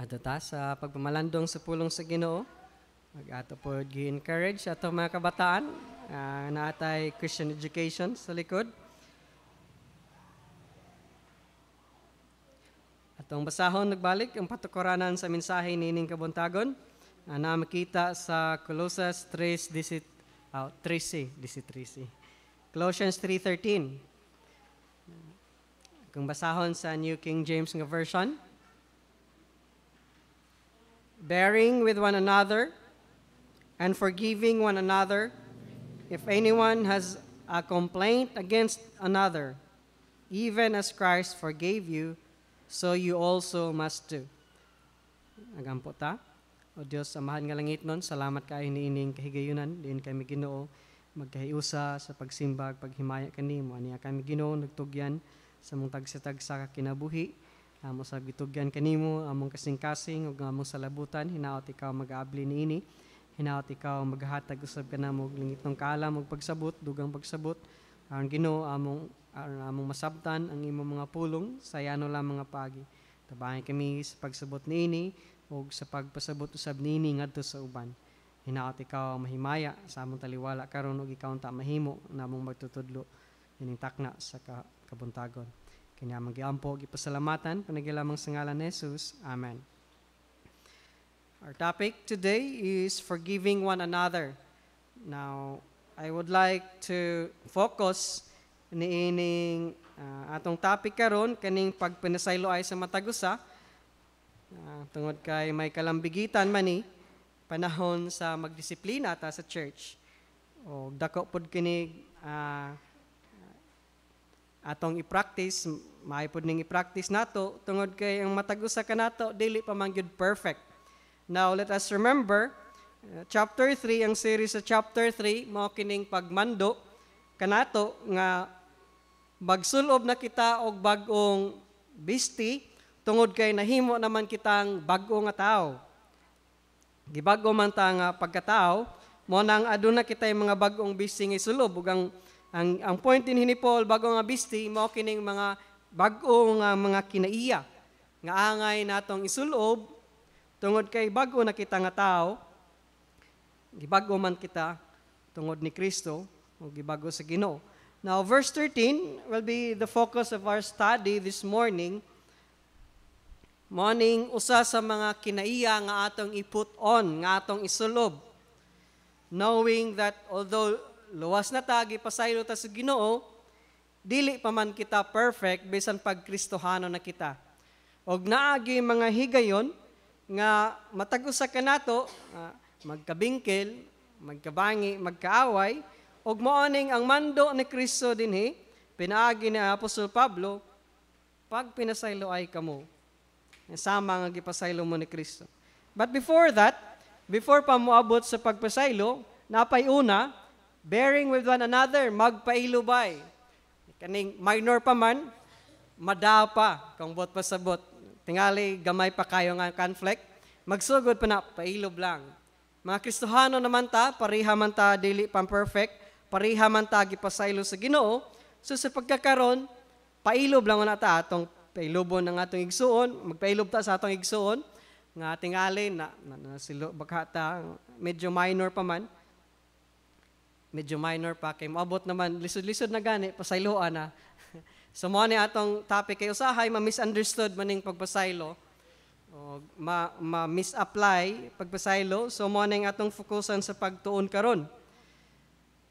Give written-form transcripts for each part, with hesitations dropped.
Ato ta sa pagpamalandong sa pulong sa Ginoo. Mag-ato po gi-encourage ato mga kabataan na atay Christian education sa likod. Atong basahon nagbalik ang patukuranan sa mensahe nining kabuntagon na makita sa Colossus 3:13. Colossians 3:13. Kung basahon sa New King James nga version, bearing with one another and forgiving one another if anyone has a complaint against another, even as Christ forgave you, so you also must do. Nagampo ta. O Diyos, samahan nga langit nun, salamat kayo niining kahigayunan, diin kami Ginoo, magkahiusa sa pagsimbag, paghimaya kanimo, aniya kami Ginoo, nagtugyan sa mong tagsa-tagsa kinabuhi, amo sa gitugyan kanimo, among kasing-kasing, ug among salabutan, hinaot ikaw mag-aabli niini, hinaot ikaw maghatag usab ka namo lingit ng kaalam ug pagsabot, dugang pagsabot, aron Ginoo among masabtan ang imong mga pulong, sayano lang mga pagi. Tabangan kami sa pagsabot niini ug sa pagpasabot usab niini ngadto sa uban. Hinaot ikaw mahimaya sa among taliwala karon ug ikaw ta mahimo namong magtutudlo ining takna sa kabuntagon. Kanya magiampo gipasalamatan panagilamang sa ngalan ni Jesus. Amen. Our topic today is forgiving one another. Now, I would like to focus niining atong topic karon kaning pagpinasaylo ay sa matagusa. Tungod kay may kalambigitan man ni panahon sa magdisiplina ta sa church. O dako pod kini atong i-practice, maaypod ning i-practice nato tungod kay ang matagusa kanato dili pa man gyud perfect. Now let us remember chapter 3, ang series sa chapter 3 mao kining pagmando kanato nga magsulob na kita og bag-ong bisti tungod kay nahimo naman kitang bag-o nga tao. Gibag-o man ta nga pagkatao, mo nang aduna kitay mga bag-ong bisti nga isulob ug ang point din ni Paul bago nga bisti mao kining mga bag-o nga mga kinaiya nga angay natong isulob tungod kay bag-o na kita nga tao. Gibag-o man kita tungod ni Kristo o gibag-o sa Ginoo. Now verse 13 will be the focus of our study this morning. Morning usa sa mga kinaiya nga atong i-put on, nga atong isulob. Knowing that although luwas na ta gipasaylo ta sa Ginoo, dili pa man kita perfect bisan pag Kristohano na kita. Og naagi mga higayon nga matag-usa kanato, magkabingkil, magkabangi, magkaaway, og mooning ang mando ni Kristo dinhi pinaagi ni Apostol Pablo, pag pinasaylo ay kamo. Sama nga gipasaylo mo ni Kristo. But before that, before pa moabot sa pagpasaylo, napay una, bearing with one another, magpailubay. Kaning minor pa man, madapa, kung bot pasabot. Tingali, gamay pa kayo nga conflict, magsugod pa na, pailob lang. Mga Kristohano naman ta, pariha man ta, dili pang perfect, pariha man ta, gipasaylo sa Ginoo. So sa pagkakaroon, pailob lang na ta, atong pailobon ng atong igsuon, magpailob ta sa atong igsuon, nga tingali, silo, baka ta, medyo minor pa man, medyo minor pa kay moabot naman lisod-lisod na gani pasayloan na. So mo ni atong topic kay usahay ma-misunderstood maning pagpasaylo o ma-misapply pagpasaylo. So mo ning atong fokusan sa pagtuon karon.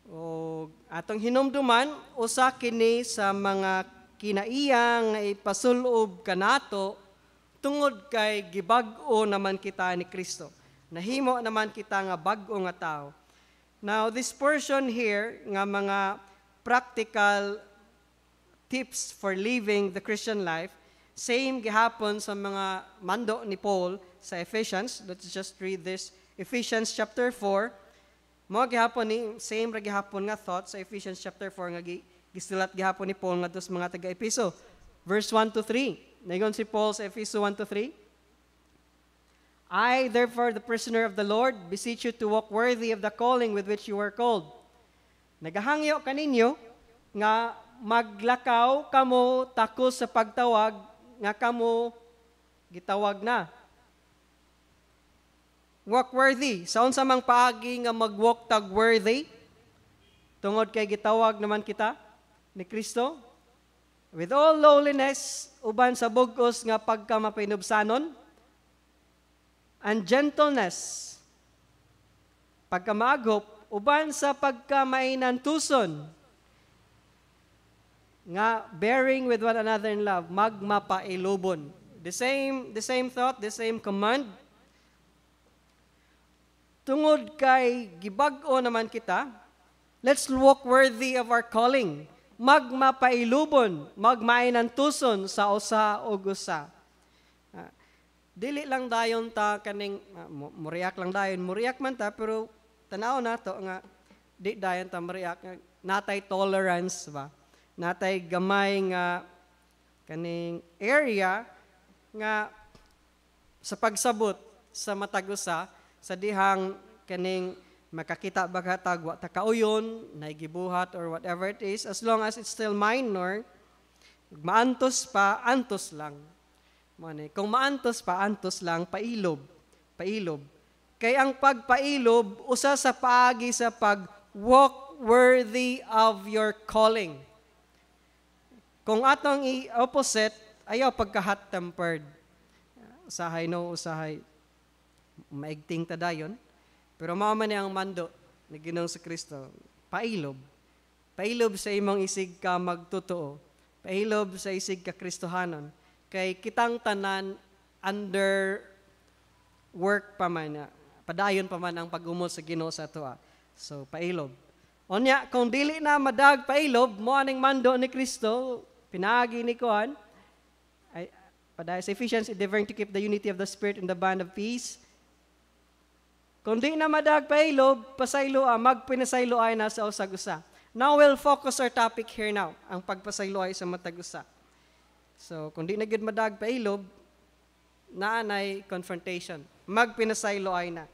O atong hinumduman usa kini sa mga kinaiyang nga ipasulob kanato tungod kay gibag-o naman kita ni Kristo. Nahimo naman kita nga bag-o nga tao. Now, this portion here, nga mga practical tips for living the Christian life, same gihapon sa mga mando ni Paul sa Ephesians. Let's just read this. Ephesians chapter 4. Mo gihapon ni, same ra gihapon nga thought sa Ephesians chapter 4 nga gisulat gihapon ni Paul nga dos mga taga-Epeso. Verse 1 to 3. Nagon si Paul sa Efeso 1 to 3. I, therefore, the prisoner of the Lord, beseech you to walk worthy of the calling with which you were called. Nagahangyo kaninyo nga maglakaw kamo takos sa pagtawag nga kamo gitawag na. Walk worthy. Sa unsa mang paagi nga mag-walk tag worthy? Tungod kay gitawag naman kita ni Kristo. With all lowliness, uban sa bugos nga pagka mapinubsanon, and gentleness, pagka maagop, uban sa pagka mainantuson, nga bearing with one another in love, magmapailubon. The same thought, the same command. Tungod kay gibag-o naman kita, let's walk worthy of our calling. Magmapailubon, magmainantuson sa usa o usa. Dili lang dayon ta kaning muriyak lang dayon, muriyak man ta pero tanaw na to nga di dayon ta muriyak, natay tolerance ba, natay gamay nga kaning area nga sa pagsabot sa matag usa sa dihang kaning makakita ba ka tagwa ta kauyon naigibuhat or whatever it is, as long as it's still minor, maantos pa antos lang. Kung maantos pa, antos lang, pailob. Kaya ang pagpailob, usa sa paagi sa pag-walk worthy of your calling. Kung atong i-opposite, ayaw pagka-hot-tempered. Usahay maigting ta dayon. Pero mao man ang mando ni Ginoong sa Kristo, pailob. Pailob sa imong isig ka magtotoo. Pailob sa isig ka Kristohanon. Kay kitang tanan under work pa man, padayon pa man ang pag-umol sa Ginoo sa ato. So, pailob. Onya, kung dili na madag pailob, mo aning mando ni Kristo, pinagi ni Kuan, padayon sa Ephesians, endeavoring to keep the unity of the Spirit in the bond of peace. Kung di na madag pailob, pasaylo magpinasaylo ay nasa usag-usa. Now we'll focus our topic here now, ang pagpasaylo ay sa matag-usa. So, kung di na gid madag pailob, naanay confrontation. Magpinasaylo ay na.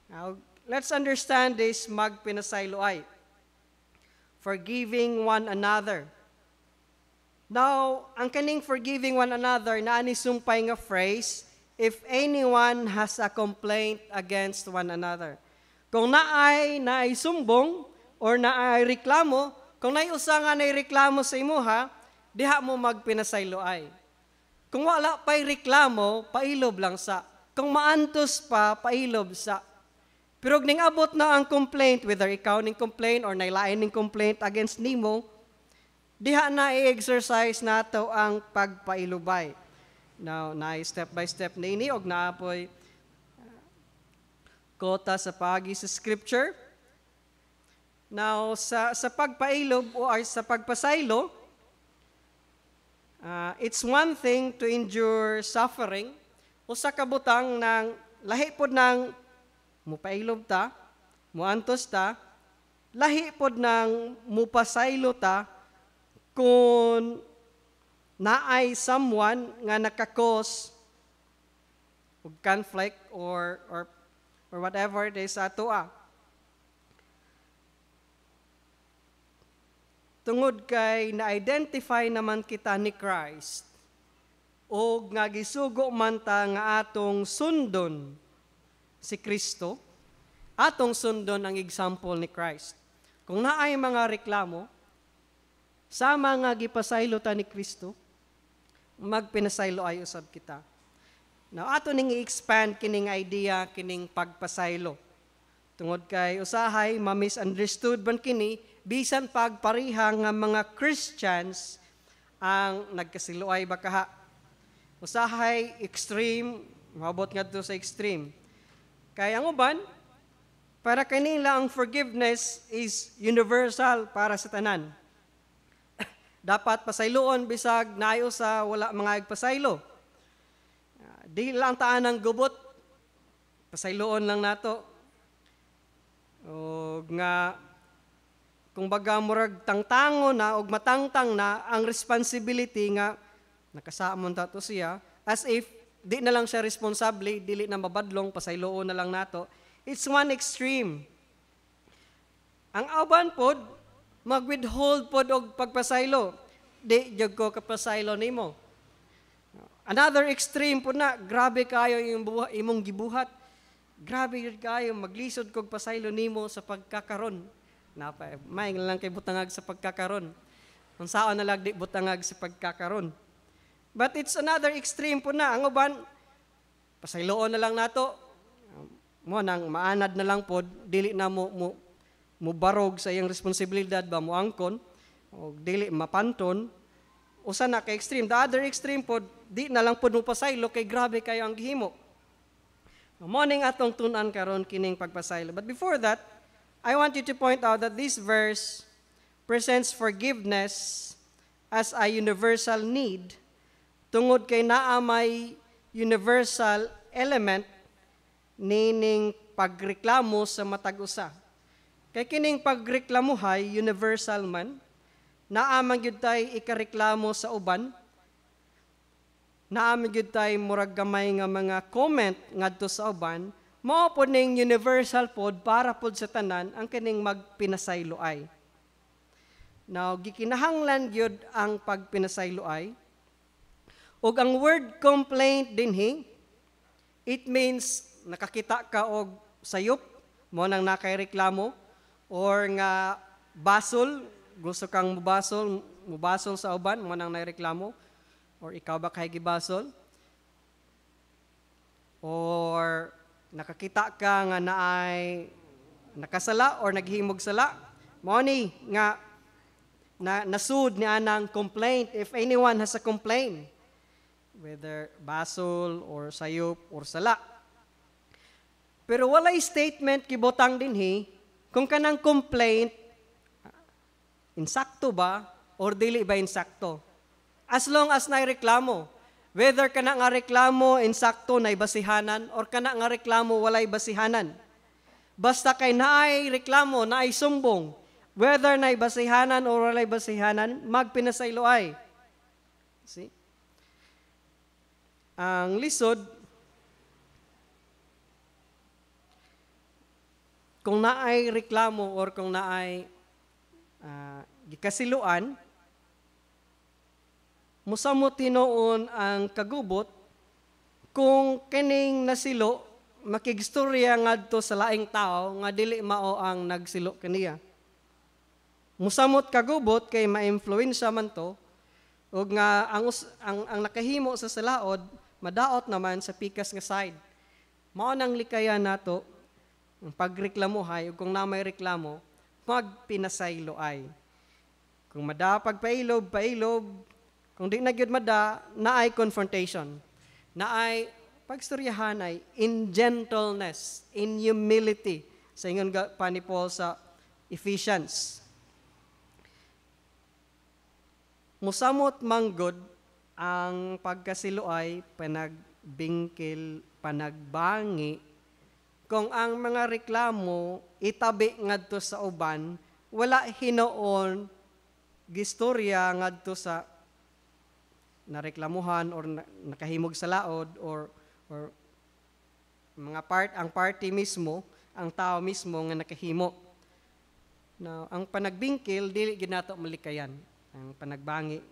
Now, let's understand this magpinasaylo ay. Forgiving one another. Now, ang kaning forgiving one another, naani sumpay nga phrase, if anyone has a complaint against one another. Kung naay sumbong or naay reklamo, kung naay usa nga naay reklamo sa imuha, diha mo magpinasayloay. Kung wala pa'y reklamo, pailob lang sa. Kung maantos pa, pailob sa. Pero ning abot na ang complaint, whether ikaw ning complaint or nailain ning complaint against nimo, diha na i-exercise nato ang pagpailubay. Now, step by step na ini, og naapoy kota sa pagi sa scripture. Now, sa pagpailob o sa pagpasaylo, it's one thing to endure suffering. Usa ka butang ng lahi pod ng mupailob ta, muantos ta, lahi pod ng mupasaylo ta kung naay someone nga nakakos og conflict or whatever it is ato. Tungod kay na-identify naman kita ni Christ o nga gisugo man ta nga atong sundon si Kristo, atong sundon ang example ni Christ. Kung naay mga reklamo, sama nga gipasaylo ta ni Kristo, magpinasaylo ay usab kita. Now, ato ning i-expand kining idea, kining pagpasaylo. Tungod kay usahay, ma-misunderstood man kini, bisan pagpariha nga mga Christians ang nagkasiluay bakaha. Usahay extreme, mabot nga to sa extreme. Kaya ang uban, para kanila ang forgiveness is universal para sa tanan. Dapat pasayloon bisag naayo sa wala mga agpasaylo. Di lang taan ang gubot, pasayloon lang nato. O nga kung baga murag tangtango na og matangtang na ang responsibility nga nakasaamon tato siya, as if di na lang siya responsable, dili na mabadlong, pasayloon na lang nato. It's one extreme. Ang auban pod mag-withhold pod og pagpasaylo. Di jud ko kapasaylo nimo. Another extreme pod na, grabe kayo imong gibuhat. Grabe yun kayo, maglisod kog pasaylo nimo sa pagkakaron. May lang kay butangag sa pagkakaron. Kung saan na lang di butangag sa pagkakaron. But it's another extreme po na. Ang uban, pasayloon na lang nato. Mo nang maanad na lang po, dili na mo barog sa iyang responsibilidad ba mo angkon, o dili mapanton, usa na ka extreme. The other extreme po, di na lang po mo pasaylo, kay grabe kayo ang gihimo. Morning atong tunan karon kining pagpasaylo. But before that, I want you to point out that this verse presents forgiveness as a universal need, tungod kay naa may universal element nining pagreklamo sa matag usa. Kay kining pagreklamuhay universal man, naa man gyud tay ikareklamo sa uban, naa man gyud tay murag gamay nga mga comment ngadto sa uban, mao pod ning universal pod para pod sa tanan ang kining magpinasayloay. Now gikinahanglan gyud ang pagpinasayloay. Og ang word complaint dinhi, it means nakakita ka og sayop, mo nang nakaireklamo, or nga basol, gusto kang mubasol sa uban, mo nang naireklamo, or ikaw ba kay gibasol? Or nakakita ka nga naay nakasala or naghimog sala, mo ni nga nasud ni anang complaint. If anyone has a complaint, whether basol or sayop or sala. Pero walay statement kibotang dinhi kung kanang complaint insakto ba or dili ba insakto. As long as naireklamo, whether kana nga reklamo insakto nay basihanan or kana nga reklamo walay basihanan. Basta kay naay reklamo, naay sumbong, whether naay basihanan or walay basihanan, magpinasayloay. See? Ang lisod, kung naay reklamo or kung naay gikasiluan, musamo tinuon ang kagubot kung kining nasilo makigstorya ngadto sa laing tao nga dili mao ang nagsilo kaniya. Musamot kagubot kay ma-influensya man to, ug nga ang nakahimo sa salaod madaot naman sa pikas nga side. Mao nang likayan nato ang pagreklamuhay, ug kung na may reklamo, magpinasayloay. Kung mada pagpailob, kung di na gyud mada, naay confrontation. Naay pagstoryahan ay in gentleness, in humility. Sa ingon pa ni Paul sa Ephesians. Musamot manggod ang pagkasiloay, panagbingkil, panagbangi, kung ang mga reklamo itabi ngadto sa uban, wala hinoon gistorya ngadto sa nareklamuhan or nakahimog sa laod or mga ang party mismo, ang tao mismo nga nakahimo. Now, ang panagbingkil dili ginato malikayan. Ang panagbangi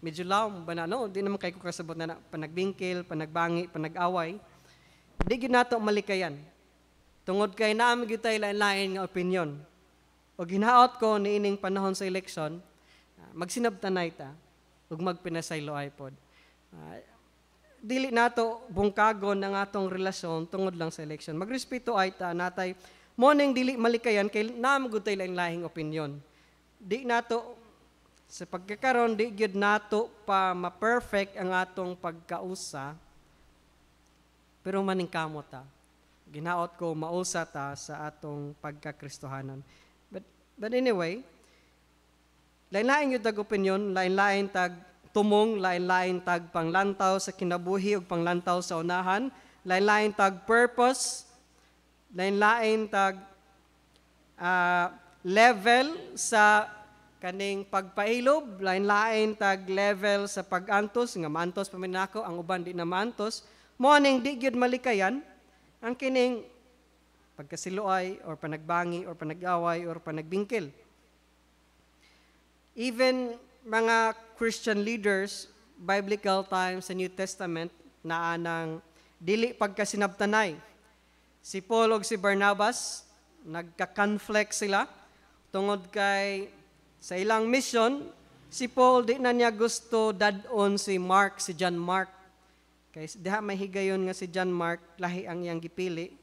medyo laom ba na, no? Di naman kayo kasabot na panagbingkil, panagbangi, panag-away. Di ginato malikayan. Tungod kay naamig ito lain-lain nga opinion. O ginaot ko ni ining panahon sa eleksyon, magsinabtanay ta, ug magpinasayloay pod. Dili nato bungkagon ang atong relasyon tungod lang sa eleksyon. Magrespeto ay ta natay mo ning dili malikayan kay naamig ito lain-laing opinion. Di nato sa pagkakaroon, di gyud nato pa ma-perfect ang atong pagkausa, pero maningkamot ta. Ginaot ko, mausa ta sa atong pagkakristohanan. But anyway, lain-lain yung tag opinion, lain-lain tag tumong, lain-lain tag panglantaw sa kinabuhi o panglantaw sa unahan, lain-lain tag purpose, lain-lain tag level sa kaning pagpailob, lain-lain tag level sa pag-antos, nga maantos paminako, ang uban di na maantos, mo aning di gyud malikayan, ang kining pagkasiloay or panagbangi or panag-away or panagbingkil. Even mga Christian leaders, biblical times sa New Testament, na anang dili pagkasinabtanay. Si Paul ug si Barnabas nagka-conflict sila tungod kay sa ilang mission. Si Paul di na niya gusto dadon si Mark, si John Mark. Kay diha may higayon nga si John Mark lahi ang iyang gipili.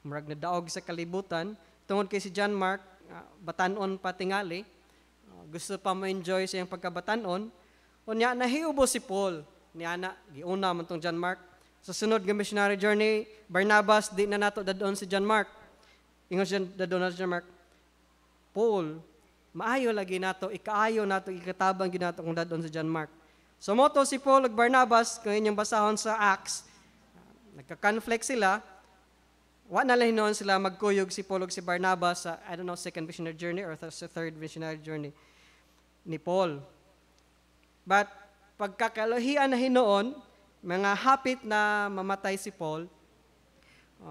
Murag nadaog sa kalibutan tungod kay si John Mark batanon pa tingali. Gusto pa mo enjoy sa iyang pagkabatanon. Unya nahiubo si Paul. Niana giuna man tong John Mark. Sa sunod nga missionary journey, Barnabas di na nato dadon si John Mark. Ingon siya dadon na si John Mark. Paul, maayo lagi nato, ikaayo nato, ikatabang ginato kung dadon si John Mark. So moto si Paul ug Barnabas, kung inyong basahon sa Acts, nagka-conflict sila. Wa na lang noon sila magkuyog si Paul ug si Barnabas sa, I don't know, second missionary journey or sa third missionary journey ni Paul. But pagkakalahian na hinoon, mga hapit na mamatay si Paul,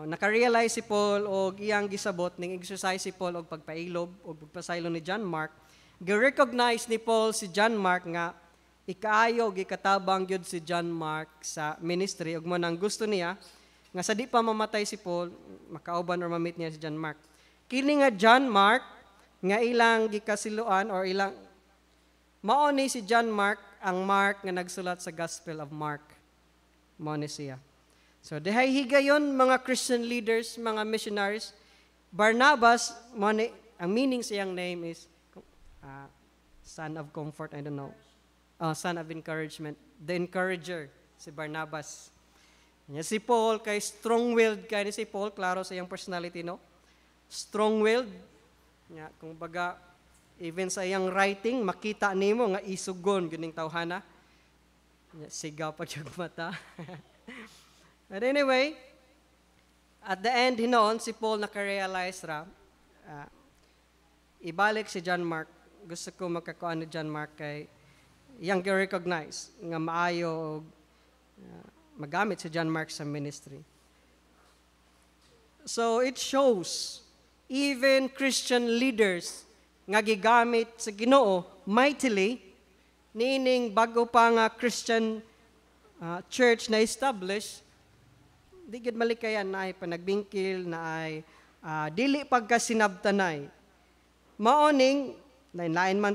nakarealize si Paul o iyang gisabot ning exercise si Paul og pagpailob o pagpasaylo ni John Mark. Gi-recognize ni Paul si John Mark nga ikaayo gikatabang gyud si John Mark sa ministry ug mo nang gusto niya nga sa di pa mamatay si Paul makauban or ma-meet niya si John Mark. Kini nga John Mark nga ilang gikasiluan or ilang mao ni si John Mark ang Mark nga nagsulat sa Gospel of Mark. Mao ni siya. So dihay higayon mga Christian leaders, mga missionaries. Barnabas, ang meaning sa iyang name is son of comfort, I don't know. Son of encouragement. The encourager, si Barnabas. Si Paul, kay strong-willed kay ni si Paul, klaro sa iyang personality, no? Strong-willed. Kung baga, even sa iyang writing, makita nimo nga isugon gining tawhana. Sigaw pa yung mata. But anyway, at the end, hinoon, si Paul nakarealize ra, ibalik si John Mark. Gusto ko makakuan ni John Mark kay iyang recognize nga maayo magamit si John Mark sa ministry. So it shows even Christian leaders nga gigamit sa Ginoo mightily, nining bago pa nga Christian church na establish, di gid malikayan na ay panagbingkil, na ay dili pagkasinabtanay. Maoning lain-lain man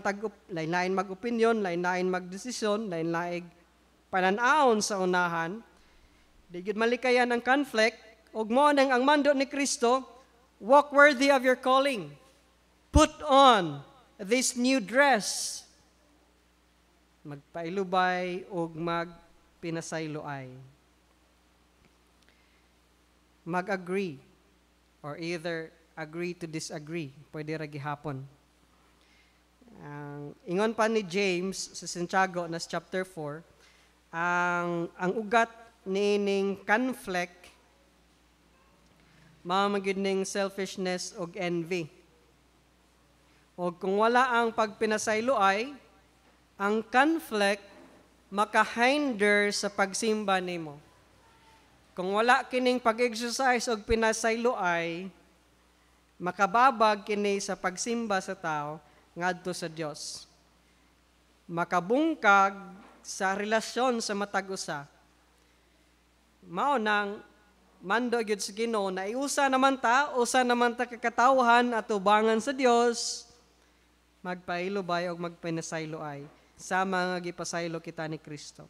lain-lain mag-opinyon, lain-lain magdesisyon, lain-lain pananaon sa unahan. Di gid malikayan ang conflict, ug mao nang ang mando ni Kristo, walk worthy of your calling. Put on this new dress. Magpailubay o magpinasayloay. Mag-agree or either agree to disagree. Pwede ra gihapon. Ingon pa ni James sa Santiago na chapter 4, ang ugat nining conflict mamagid ning selfishness og envy. O kung wala ang pagpinasayloay, ang conflict makahinder sa pagsimba nimo. Kung wala kining pag-exercise og pinasayloay, makababag kini sa pagsimba sa tao ngadto sa Dios. Makabungkag sa relasyon sa matag usa. Mao nang mando gyud sa Ginoo na iusa naman ta kakatawhan at ubangan sa Dios, magpailubay og magpinasayloay sa mga gipasaylo kita ni Kristo.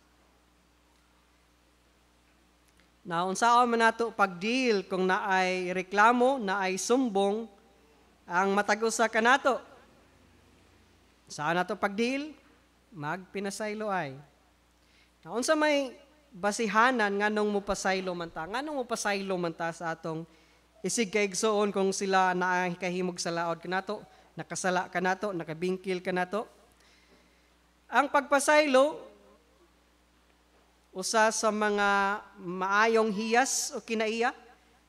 Na unsaon man nato pagdeal kung naay reklamo, naay sumbong ang matag-usa kanato. Saan nato pagdeal? Magpinasayloay. Na unsa may basihanan nganong mo pasaylo man ta? Nganong mo pasaylo man ta sa atong isig kaigsoon kung sila naay kahimog sa laod kanato, nakasala kanato, nakabingkil kanato? Ang pagpasaylo, usa sa mga maayong hiyas o kinaiya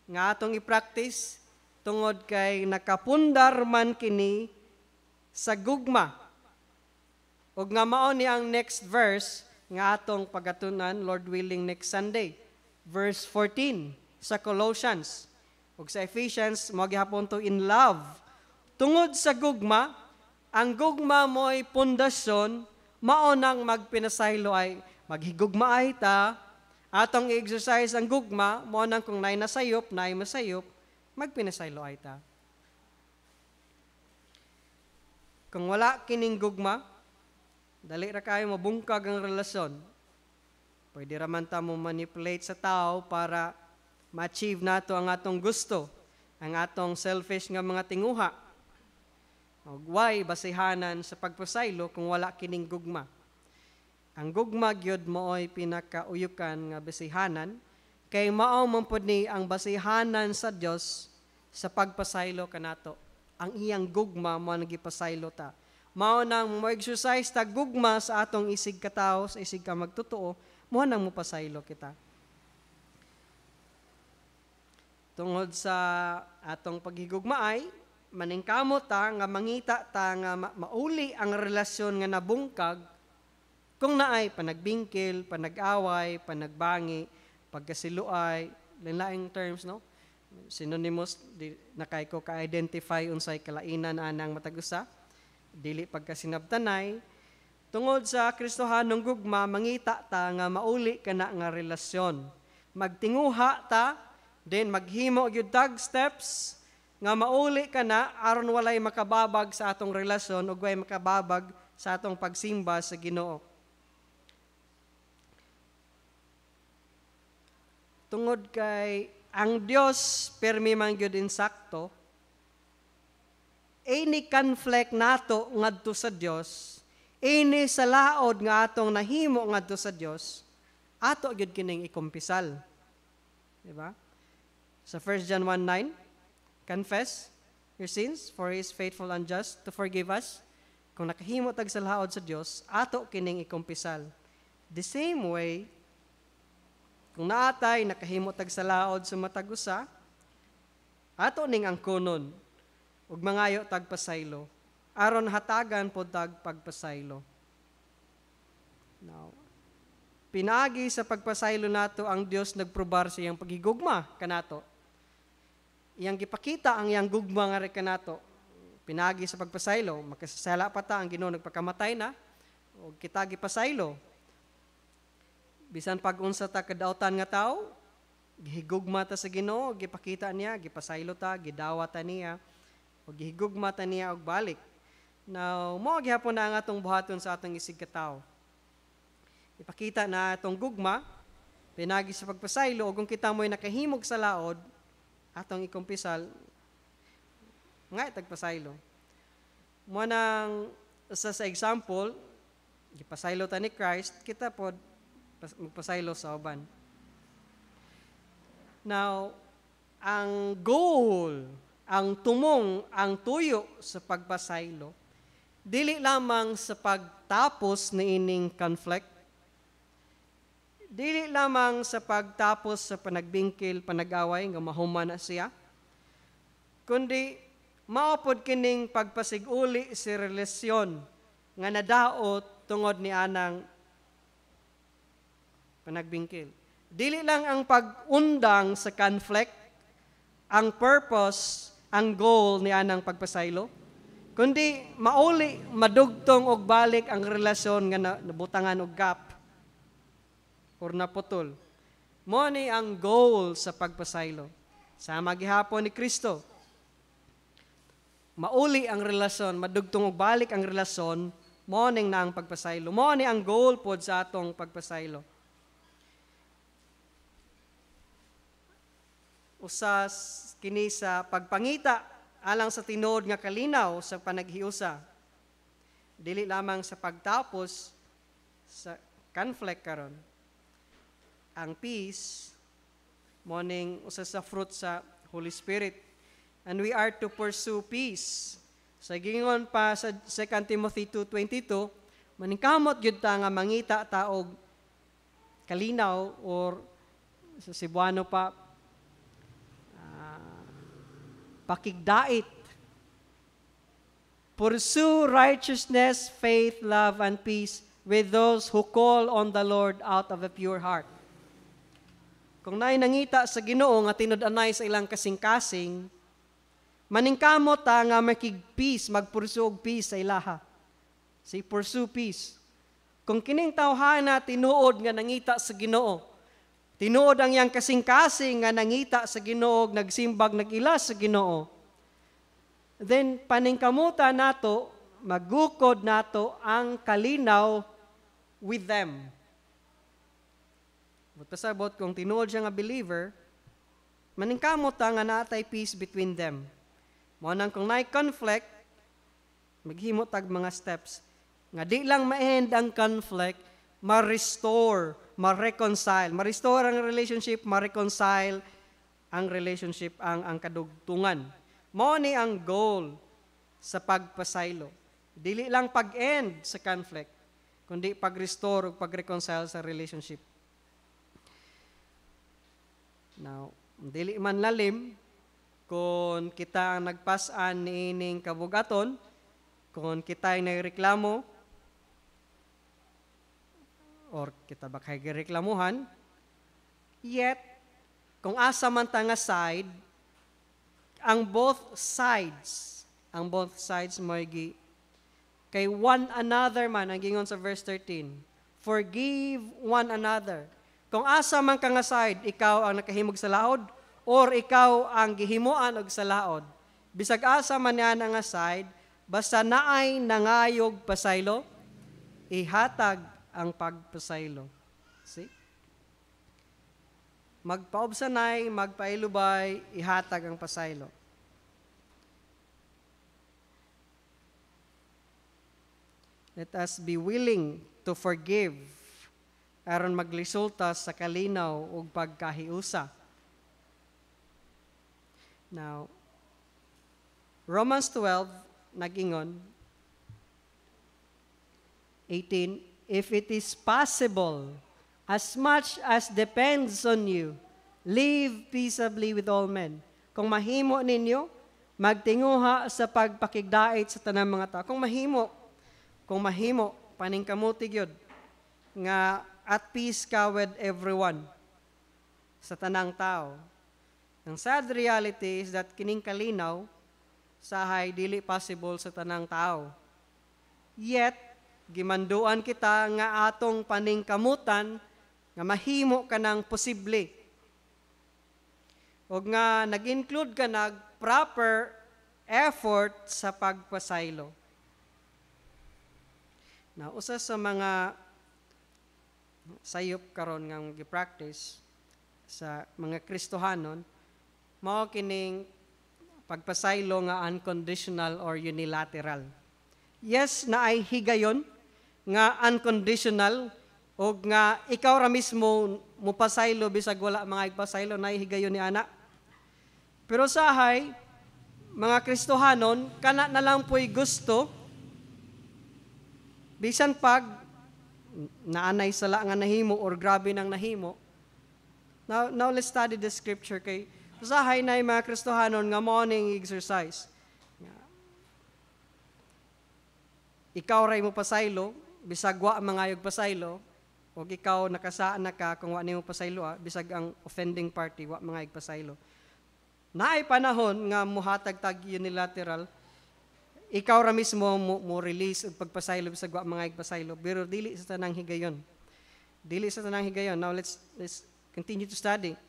nga atong i-practice tungod kay nakapundar man kini sa gugma. Ug nga mao ni ang next verse nga atong pagatunan, Lord willing, next Sunday. Verse 14 sa Colossians. Ug sa Ephesians, mo gihapon to in love. Tungod sa gugma, ang gugma mo'y pundasyon, mao nang magpinasaylo ay maghigugmaay ta, Atong i-exercise ang gugma, mo nang kung nay nasayop, nay masayop, magpinasaylo ay ta. Kung wala kining gugma, dali ra kayo mabungkag ang relasyon. Pwede raman ta mo manipulate sa tao para ma-achieve nato ang atong gusto, ang atong selfish nga mga tinguha. Why basihanan sa pagpasaylo kung wala kining gugma? Ang gugma gyud mooy pinakauyukan nga basihanan kay mao man pud ni ang basihanan sa Dios sa pagpasaylo kanato. Ang iyang gugma mao nagipasaylo ta. Mao nang mo-exercise ta gugma sa atong isig katawo, sa isig ka magtotoo, mao nang mopasaylo kita. Tungod sa atong paghigugmaay, maningkamot ta nga mangita ta nga mauli ang relasyon nga nabungkag kung naay panagbingkil, panag-away, panagbangi, pagkasiluay, lain-laing terms, no? Synonymous, nakay ko ka-identify unsay kalainan anang matag-usa, dili pagkasinabtanay. Tungod sa Kristohanong gugma, mangita ta nga mauli kana nga relasyon. Magtinguha ta, then maghimo gyud tag steps nga mauli kana aron walay makababag sa atong relasyon ug way makababag sa atong pagsimba sa Ginoo. Tungod kay ang Dios permi man gyud insakto, any conflict nato ngadto sa Dios, any sa laod nga atong nahimo ngadto sa Dios, ato gyud kining ikumpisal. Di ba? Sa 1 John 1:9, confess your sins, for He is faithful and just to forgive us. Kung nakahimo tag sa laod sa Dios, ato kining ikumpisal. The same way, kung naatay nakahimo tag sa laod sa matag-usa, ato ning angkonon ug mangayo tag pasaylo aron hatagan pod tag pagpasaylo. Now, pinagi sa pagpasaylo nato ang Dios nagprobar sa iyang paghigugma kanato. Iyang gipakita ang iyang gugma nga kanato. Pinagi sa pagpasaylo, makasasala pa ta ang Ginoo nagpakamatay na ug kita gipasaylo. Bisan pag-unsa ta kadautan nga tao, gihigugma ta sa Ginoo, gipakita niya, gipasaylo ta, gidawat ta niya, ug gihigugma ta niya og balik. Now, mao gihapon na ang atong buhaton sa atong isig ka tawo. Ipakita na atong gugma, pinagi sa pagpasaylo, ug kung kita mo'y nakahimog sa laod, atong ikumpisal, nga tagpasaylo. Mo nang sa example, gipasaylo ta ni Christ, kita pod magpasaylo sa uban. Now, ang goal, ang tumong, ang tuyo sa pagpasaylo, dili lamang sa pagtapos ni ining conflict, dili lamang sa pagtapos sa panagbingkil, panag-away, nga mahuman na siya, kundi maupod kining pagpasiguli si relasyon nga nadaot tungod ni anang panagbingkil. Dili lang ang pag-undang sa conflict, ang purpose, ang goal ni anang pagpasaylo, kundi mauli, madugtong og balik ang relasyon nga nabutangan og gap or naputol. Mo ni ang goal sa pagpasaylo. Sama gihapon ni Kristo. Mauli ang relasyon, madugtong og balik ang relasyon, mo ning na ang pagpasaylo. Mo ni ang goal pod sa atong pagpasaylo. Usas kini sa pagpangita alang sa tinuod nga kalinaw sa panaghiusa. Dili lamang sa pagtapos sa conflict karon. Ang peace morning usa sa fruit sa Holy Spirit, and we are to pursue peace. Sa gingon pa sa 2 Timothy 2:22, maningkamot gyud ta nga mangita ta og kalinaw or sa Cebuano pa pakigdait. Pursue righteousness, faith, love, and peace with those who call on the Lord out of a pure heart. Kung naay nangita sa Ginoo nga tinud-anay sa ilang kasing-kasing, maningkamot ta nga makig-peace, magpursue og peace sa ilaha. Say, pursue peace. Kung kining tawhana tinuod nga nangita sa Ginoo, Tinuod ang iyang kasing-kasing nga nangita sa Ginoo, nagsimbag, nagila sa Ginoo. Then paningkamuta nato, magukod nato ang kalinaw with them. But pasabot kung tinuod siya nga believer, maningkamot nga natay peace between them. Mao nang kung naay conflict, maghimo tag mga steps nga di lang ma-end ang conflict, ma-restore, ma-reconcile. Ma-restore ang relationship, ma-reconcile ang relationship, ang kadugtungan. Mao ni ang goal sa pagpasaylo. Dili lang pag-end sa conflict, kundi pag-restore o pag-reconcile sa relationship. Now, dili man lalim kung kita ang nagpasan ni ining kabugaton, kung kita ay nagreklamo, or kita ba kay gireklamuhan, yet, kung asa man ta nga side, ang both sides mo kay one another man, ang gingon sa verse 13, forgive one another. Kung asa man ka nga side, ikaw ang nakahimog sa laod, or ikaw ang gihimuan og sa laod, bisag asa man yan nga side, basta naay nangayog pasaylo, ihatag ang pagpasaylo. See? Magpaobsanay, magpailubay, ihatag ang pasaylo. Let us be willing to forgive aron magresulta sa kalinaw ug pagkahiusa. Now, Romans 12, nagingon, 18, if it is possible, as much as depends on you, live peaceably with all men. Kung mahimo ninyo, magtinguha sa pagpakigdait sa tanang mga tao. Kung mahimo, paningkamutig yun, nga at peace ka with everyone, sa tanang tao. Ang sad reality is that kining kalinaw, sahay dili possible sa tanang tao. Yet, gimanduan kita nga atong paningkamutan nga mahimo ka ng posible. O nga nag-include ka ng proper effort sa pagpasaylo. Na usa sa mga sayop karon nga gi-practice sa mga Kristohanon, mao kining pagpasaylo nga unconditional or unilateral. Yes, na ay higayon nga unconditional o nga ikaw ra mismo mupasaylo bisag wala mga igpasaylo na higayon ni ana. Pero sahay mga Kristohanon kana na lang po'y gusto bisan pag naanay sala nga nahimo or grabe nang nahimo. Now let's study the scripture kay usahay na yung mga Kristohanon nga morning exercise. Ikaw ray mo pasaylo, bisag wa mangayog pasaylo, o ikaw nakasaan na ka kung wa nimo pasaylo, bisag ang offending party, wa mangayog pasaylo. Naay panahon nga muhatag tag unilateral, ikaw ra mismo mo release og pagpasaylo bisag wa mangayog pasaylo, pero dili sa tanang higayon. Dili sa tanang higayon. Now let's continue to study.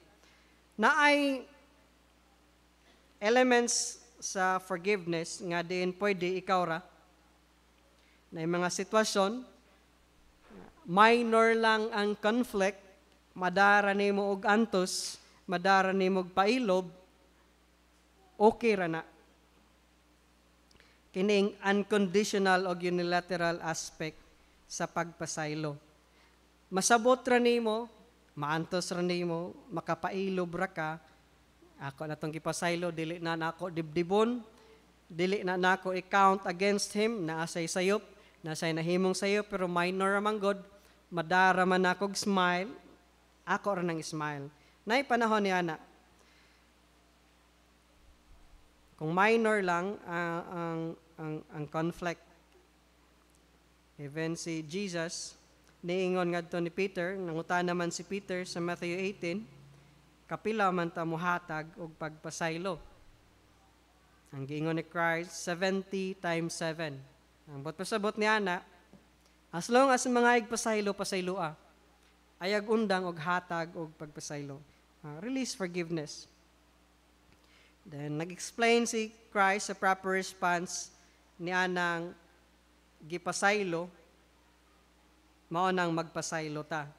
Naay elements sa forgiveness nga diin pwede ikaw ra na mga sitwasyon minor lang ang conflict, madara nimo og antos, madara nimo og pailob, okay ra na. Kining unconditional o unilateral aspect sa pagpasaylo. Masabot ra nimo, maantos ra nimo, makapailob ra ka. Ako na itong kipasaylo, dili na nako dibdibon, dili na nako i-count against him, naasay sayop, nasay nahimong sayop, pero minor ramang God, madara man akog smile, ako ra nang smile. Nay panahon ni ana. Kung minor lang ang conflict, even si Jesus, niingon ngadto ni Peter, nangutan naman si Peter sa Matthew 18, kapila man ta muhatag og pagpasaylo. Ang giingon ni Christ, 70 times 7. Ang pasabot ni ana, as long as mga igpasaylo, pasayloa. ayag undang og hatag og pagpasaylo. Release forgiveness. Then nag-explain si Christ sa proper response ni anang gipasaylo, mao nang magpasaylo ta.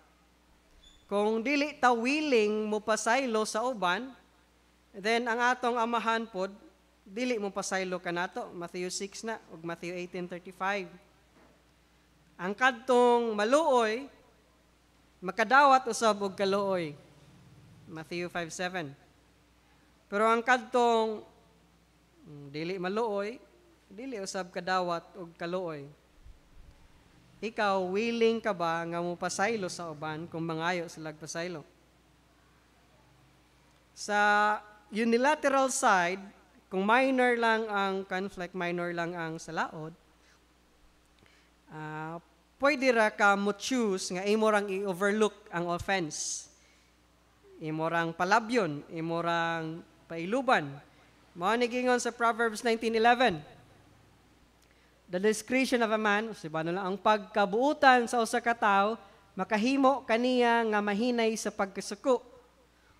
Kung dili ta willing mo pasaylo sa uban, then ang atong amahan pod dili mo pasaylo kanato. Matthew 6 na ug Matthew 18:35. Ang kadtong maluoy makadawat usab og kaluoy. Matthew 5:7. Pero ang kadtong dili maluoy, dili usab kadawat og kaluoy. Ikaw, willing ka ba nga mo pasaylo sa uban kung mangayo sila pasaylo? Sa unilateral side, kung minor lang ang conflict, minor lang ang salaod, pwede ra ka mo choose nga imo rang i-overlook ang offense. Imo rang palabyon, imo rang pailuban. Mao ni gingon sa Proverbs 19:11. The discretion of a man, siba na lang, ang pagkabuutan sa usa ka tawo, makahimo kaniya nga mahinay sa pagkasuko.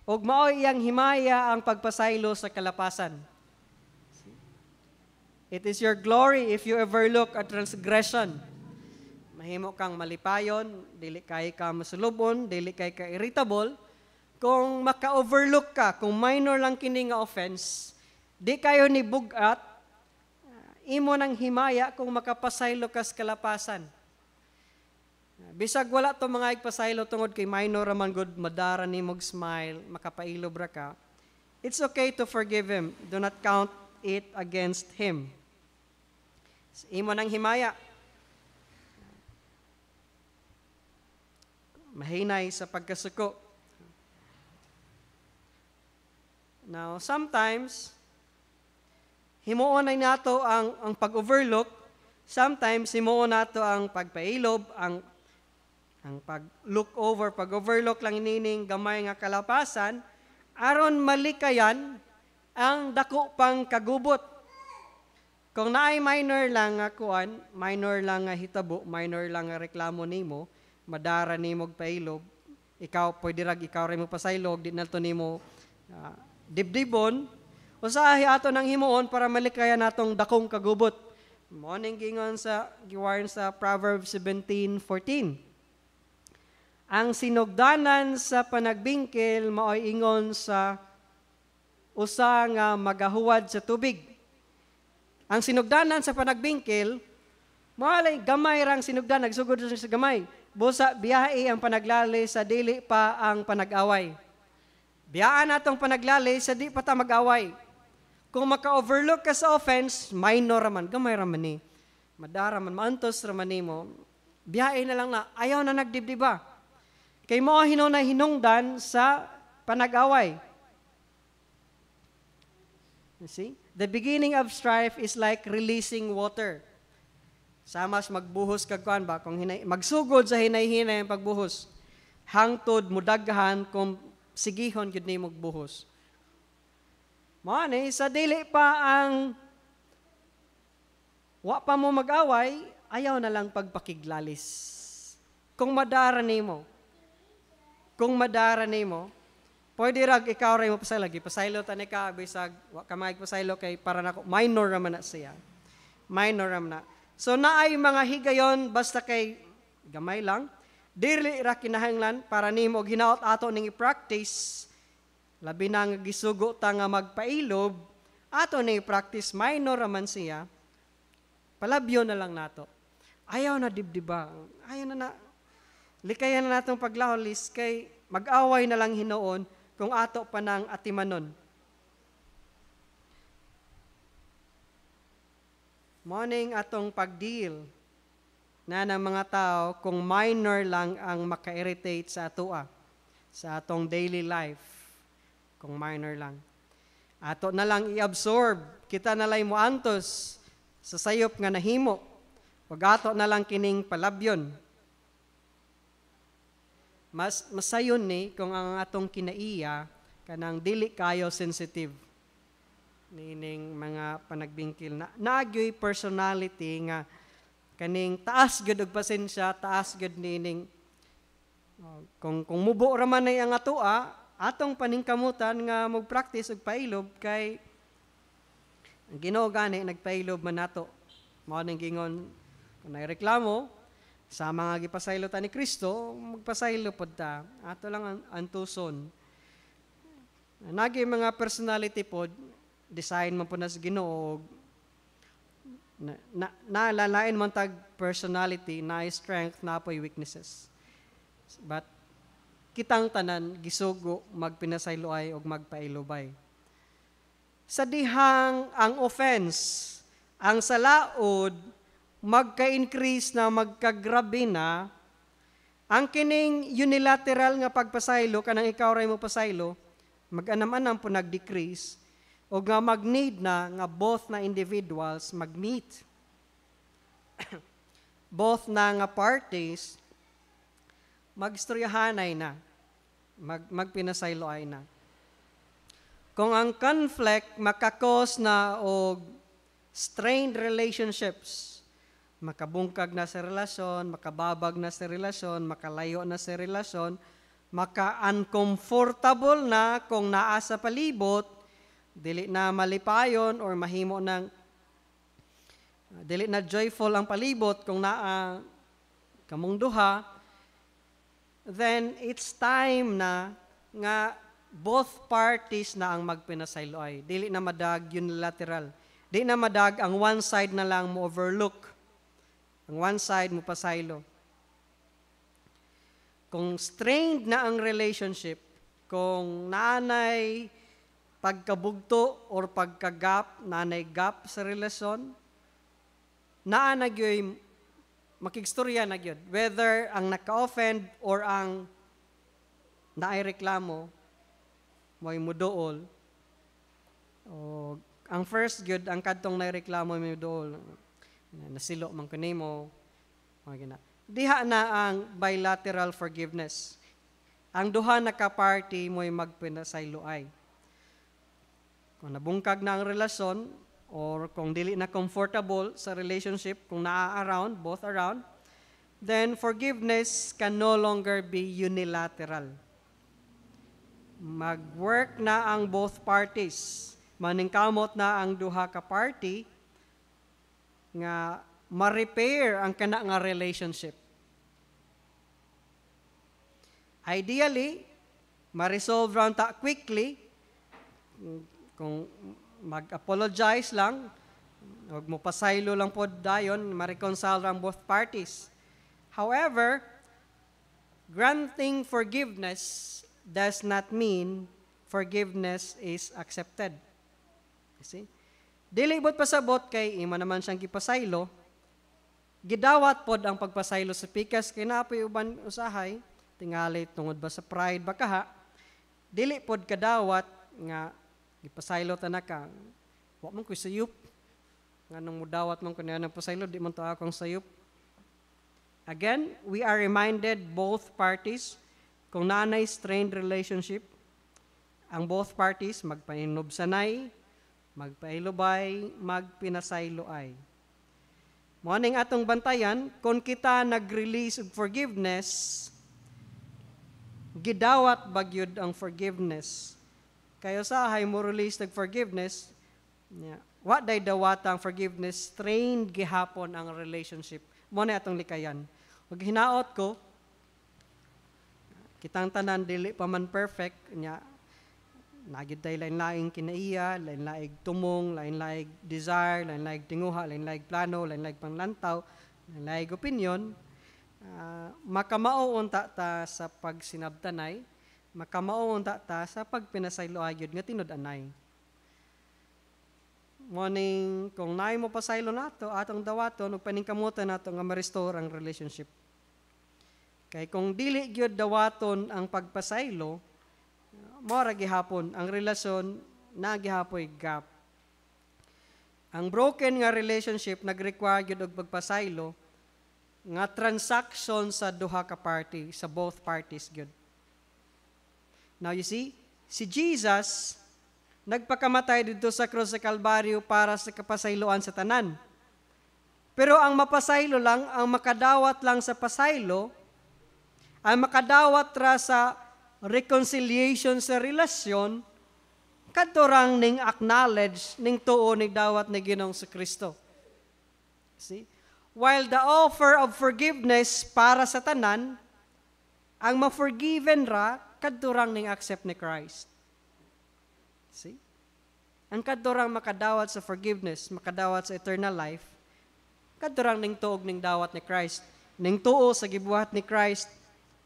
Ug mao iyang himaya ang pagpasaylo sa kalapasan. It is your glory if you overlook a transgression. Mahimo kang malipayon, dili kay ka masulubon, dili kay ka irritable. Kung maka-overlook ka, kung minor lang kini nga offense, di kayo ni bugat, imo nang himaya kung makapasaylo ka sa kalapasan. Bisag wala to mga igpasaylo tungod kay minor raman good, madara ni mog smile, makapailob ra ka. It's okay to forgive him. Do not count it against him. Imo nang himaya. Mahinay sa pagkasuko. Now, sometimes, himuon na nato ang pag-overlook, sometimes himuon nato ang pagpailob, ang pag-look over, pag-overlook lang inining gamay nga kalapasan, aron malikayan ang dako pang kagubot. Kung naay minor lang nga kuan, minor lang nga hitabo, minor lang nga reklamo nimo, madara nimo og pailob, ikaw pwede rag ikaw ray mo pasaylog, di nalto nimo dibdibon, usahay ato ng himuon para malikayan natong dakong kagubot. Morning gingon sa giwarn sa Proverbs 17:14. Ang sinugdanan sa panagbingkil maoy ingon sa usa nga magahuwad sa tubig. Ang sinugdanan sa panagbingkil maoy gamay rang sinugdan, nagsugod sa gamay. Busa biyahe ang panaglali sa dili pa ang panag-away. Biyaan natong panaglali sa di pa ta mag-away. Kung maka-overlook ka sa offense, minor raman, gamay raman ni. Madara man, maantos raman ni mo. Biyahe na lang na, ayaw na nagdibdiba. Kay mo na hinungdan sa panag-away. You see? The beginning of strife is like releasing water. Samas magbuhos kag kuan ba kung magsugod sa hinay-hinay ang pagbuhos. Hangtod mudaghan kung sigihon gyud nimo buhos. Mao ni sa dili pa ang wa pa mo mag-away, ayaw na lang pagpakiglalis. Kung madara nimo, pwede rag ikaw ray mo pasaylo, gipasaylo ta ni ka bisag wa ka magpasaylo kay para nako minor raman na siya. Minor raman na. So naay mga higayon basta kay gamay lang. Dili ra kinahanglan para nimo ginaot ato ning i-practice. Labi na nga gisugo ta nga magpailob, ato ning i-practice minor raman siya. Palabyo na lang nato. Ayaw na dibdiba. Ayaw na likayan na natong paglaholis kay mag-away na lang hinoon kung ato pa nang atimanon. Morning atong pag-deal na ng mga tao kung minor lang ang maka-irritate sa atoa, sa atong daily life, kung minor lang. Ato na lang i-absorb, kita na lang mo antos sa sayop nga nahimo, wag ato na lang kining palabyon. Masayon ni kung ang atong kinaiya, kanang dili kayo sensitive, nining mga panagbingkil na nagyoy personality nga kaning taas gyud og pasensya, taas gyud nining Kung mubo raman ay ang atua, atong paningkamutan nga mag-practice og pailob kay ang Ginoo gani nagpailob man nato. Mao ning gingon kung naireklamo sa mga gipasaylo ta ni Kristo, magpasaylo pod ta. Ato lang ang tuson. Nagi mga personality pod design man po na sa Ginoo nalalain man tag personality na strength na po'y weaknesses. But kitang tanan gisugo magpinasayloay og magpailubay. Sa dihang ang offense, ang salaod magka-increase na magkagrabe na, ang kining unilateral nga pagpasaylo kanang ikaw ray mo pasaylo, mag-anam-anam po nag-decrease o nga mag-need na nga both na individuals mag-meet. Both na nga parties magstoryahanay na, magpinasayloay na. Kung ang conflict makakos na og strained relationships, makabungkag na sa relasyon, makababag na sa relasyon, makalayo na sa relasyon, maka-uncomfortable na kung naa sa palibot, dili na malipayon or mahimo ng dili na joyful ang palibot kung naa kamong duha, then it's time na nga both parties na ang magpinasayloay. Dili na madag unilateral. Dili na madag ang one side na lang mo overlook. Ang one side mo pasaylo. Kung strained na ang relationship, kung nanay pagkabugto or pagkagap, nanay gap sa relasyon, naanagyoy makigstorya na gyud, whether ang naka-offend or ang naay-reklamo mo'y mudool. O ang first gyud ang kadtong naay-reklamo mo'y mudool. Nasilo man kanimo. Diha na ang bilateral forgiveness. Ang duha na ka-party mo'y magpinasayloay. Kung nabungkag na ang relasyon, or kung dili na comfortable sa relationship, kung naa-around, both around, then forgiveness can no longer be unilateral. Mag-work na ang both parties. Maningkamot na ang duha ka party nga ma-repair ang kana nga relationship. Ideally, ma-resolve round ta quickly, kung mag-apologize lang, huwag mo pasaylo lang po dayon, ma-reconcile ang both parties. However, granting forgiveness does not mean forgiveness is accepted. You see? Dili bot pasabot kay ima naman siyang gipasaylo, gidawat pod ang pagpasaylo sa pikas kay napoy uban usahay, tingali tungod ba sa pride ba kaha, dili pod kadawat nga gipasaylo ta na ka, wa man ko'y sayop. Nga nung mudawat man ko na ng pasaylo, di man to akong sayop. Again, we are reminded both parties, kung nanay strained relationship, ang both parties magpainobsanay, magpailubay, magpinasayloay. Muaning atong bantayan, kung kita nag-release of forgiveness, gidawat bagyod ang forgiveness. Kayo sa hay mo release ng forgiveness, what day dawatang forgiveness, strained gihapon ang relationship. Muna atong likayan. Pag hinaot ko, kitang tanan dili pa man perfect, nagid tayo lain-laing kinaiya, lain-laing tumong, lain-laing desire, lain-laing tinguha, lain-laing plano, lain-laing panglantaw, lain-laing opinion. Makamao unta ta sa pagsinabtanay, makamao unta ta sa pagpinasayloayod nga tinud-anay. Morning, kung naay mo pasaylo nato, atong dawaton, ug paningkamutan nato nga ma-restore ang relationship. Kay kung dili gyud dawaton ang pagpasaylo, mora gihapon ang relasyon na gihapoy gap. Ang broken nga relationship nag-require gyud og pagpasaylo nga transaction sa duha ka party, sa both parties gyud. Now you see, si Jesus nagpakamatay dito sa krus sa Kalbaryo para sa kapasayloan sa tanan. Pero ang mapasaylo lang, ang makadawat lang sa pasaylo, ang makadawat ra sa reconciliation sa relasyon, kadurang ning acknowledge ning tuo ning dawat ni Ginoong sa Kristo. See? While the offer of forgiveness para sa tanan, ang ma-forgiven ra, kadurang ning accept ni Christ. See? Ang kadurang makadawat sa forgiveness, makadawat sa eternal life, kadurang ning tuog ning dawat ni Christ, ning tuo sa gibuhat ni Christ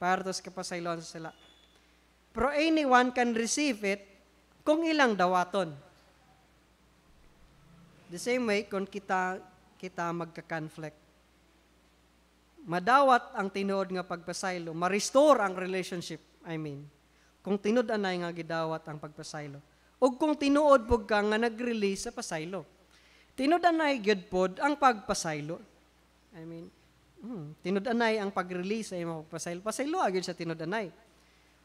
para sa kapasaylon sa sila. Pero anyone can receive it kung ilang dawaton. The same way, kung kita magka-conflict. Madawat ang tinuod nga pagpasaylo, ma-restore ang relationship, kung tinud-anay nga gidawat ang pagpasaylo. O kung tinuod po ka nga nag-release sa pasaylo. Tinud-anay gyud pod ang pagpasaylo. Tinud-anay ang pag-release sa imong pagpasaylo. Pasaylo agad sa tinud-anay.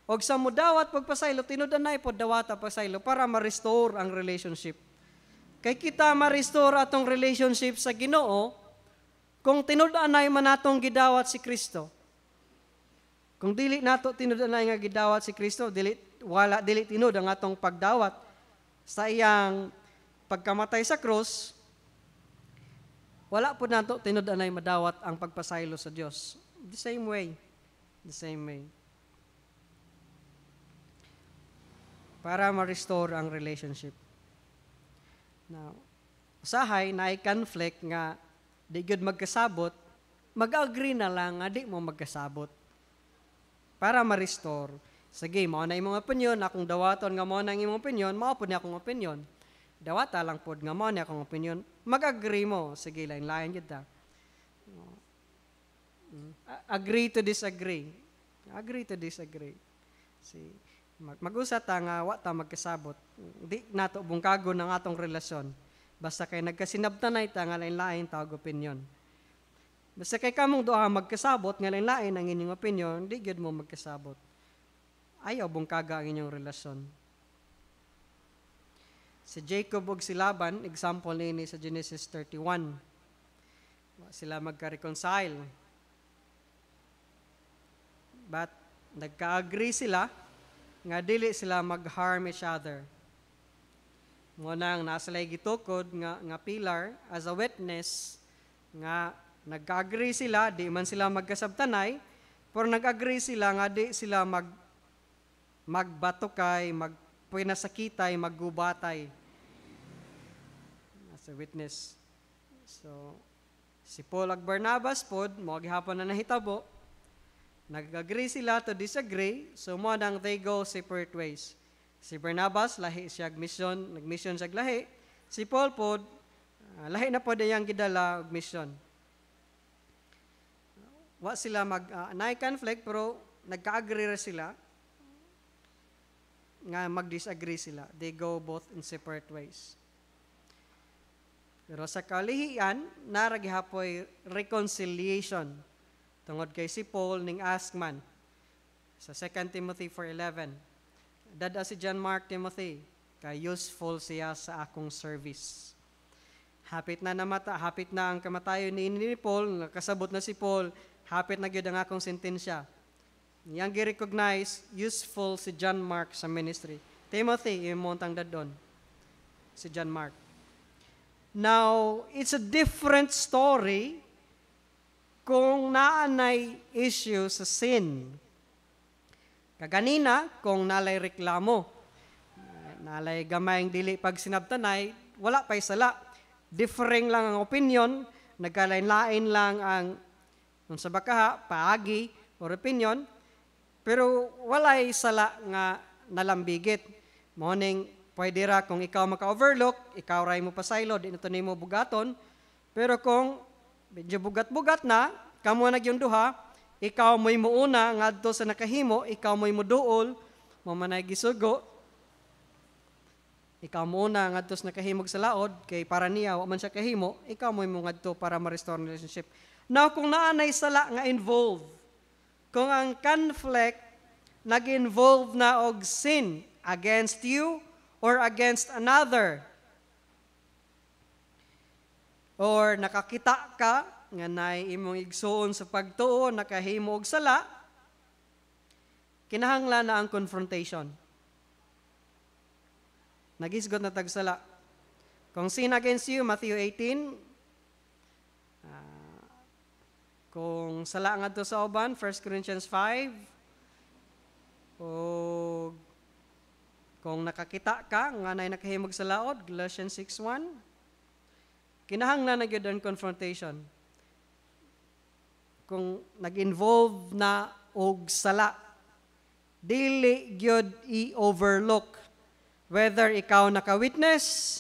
Og sa mudawat pagpasaylo, tinud-anay pod dawata pasaylo para ma-restore ang relationship. Kay kita ma-restore atong relationship sa Ginoo kung tinud-anay man natong gidawat si Kristo. Kung dili nato tinud-anay nga gidawat si Kristo, dili tinud ang atong pagdawat sa iyang pagkamatay sa krus, wala po nato tinud-anay madawat ang pagpasaylo sa Dios. The same way. Para ma-restore ang relationship. Now, usahay na conflict nga di gyud magkasabot, mag-agree na lang nga di mo magkasabot. Para ma-restore. Sige, mao na imong opinion, akong dawaton nga mao na imong opinion, mao pud ni akong opinion. Dawata lang pod nga mao ni akong opinion, mag-agree mo. Sige, lain-lain gyud ta. Agree to disagree. See, mag-usat ta nga wa ta magkasabot. Di nato bungkagon ang atong relasyon. Basta kay nagkasinabtanay ta nga lain-lain tawag opinion. Basta kay kamong duha magkasabot nga lain-lain ang inyong opinion, di gyud mo magkasabot. Ayaw bungkaga ang inyong relasyon. Si Jacob ug si Laban, example nini sa Genesis 31. Sila magka-reconcile. But nagka-agree sila nga dili sila mag-harm each other. Mo nang nasa lay gitukod nga pillar as a witness nga nagka-agree sila, di man sila magkasabtanay, pero nag-agree sila nga di sila magbatukay, pinasakitay, maggubatay. As a witness. So, si Paul ag Barnabas pod, mo gihapon na nahitabo, nag-agree sila to disagree, so mo nang they go separate ways. Si Barnabas, lahi siya nag-mission siya lahi. Si Paul pod, lahi na pod iyang gidala og mission. Wa sila conflict, pero nagka-agree ra sila nga mag-disagree sila. They go both in separate ways. Pero sa kalihian, naragihapoy reconciliation. Tungod kay si Paul ning askman sa 2 Timothy 4:11. Dada si John Mark Timothy, kay useful siya sa akong service. Hapit na ang kamatayon ni Paul, nakasabot na si Paul, hapit na gyud ang akong sentensya. Yang gi-recognize, useful si John Mark sa ministry. Timothy, imontang dadon. Si John Mark. Now, it's a different story kung naanay issue sa sin. Kaganina, kung nalay reklamo, nalay gamayng dili pag sinabtanay, wala pa'y sala. Differing lang ang opinion, nagkalain-lain lang ang sa bakaha, paagi, or opinion, pero walay sala nga nalambigit. Morning, pwede ra kung ikaw maka-overlook, ikaw ray mo pasaylo, di na to nimo bugaton. Pero kung medyo bugat-bugat na, kamo na yung duha, ikaw mo'y muuna ngadto sa nakahimo, ikaw mo'y muduol, mo manay gisugo. Ikaw muna ngadto sa nakahimog sa laod, kay para niya, wa man siya kahimo, ikaw mo'y mo ngadto para ma-restore ang relationship. Now, kung naanay sala nga involved, kung ang conflict nag-involve na og sin against you or against another, or nakakita ka nga nay imong igsuon sa pagtuo, nakahimo og sala, kinahanglan na ang confrontation. Nagisgot na tagsala. Kung sin against you, Matthew 18. Kung sala nga to sa uban, 1 Corinthians 5. O kung nakakita ka, nga na'y nakahimog sa laod, Galatians 6:1. Kinahanglan na gyud ang confrontation. Kung nag-involve na og sala, dili gyud i-overlook. Whether ikaw naka-witness,